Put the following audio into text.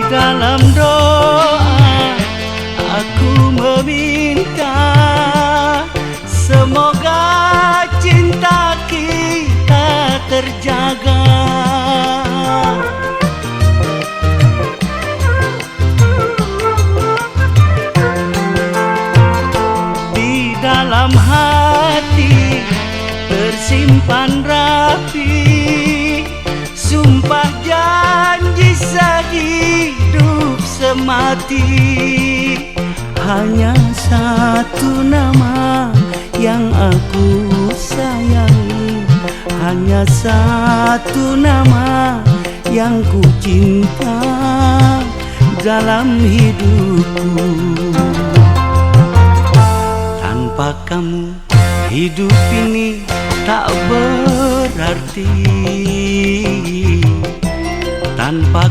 dalam doa aku meminta, semoga cinta kita terjaga. Di dalam hati tersimpan rapi sumpah janji sehidup semati. Hanya satu nama yang aku sayangi, hanya satu nama yang ku cinta dalam hidupku. Tanpa kamu hidup ini tak berarti, tanpa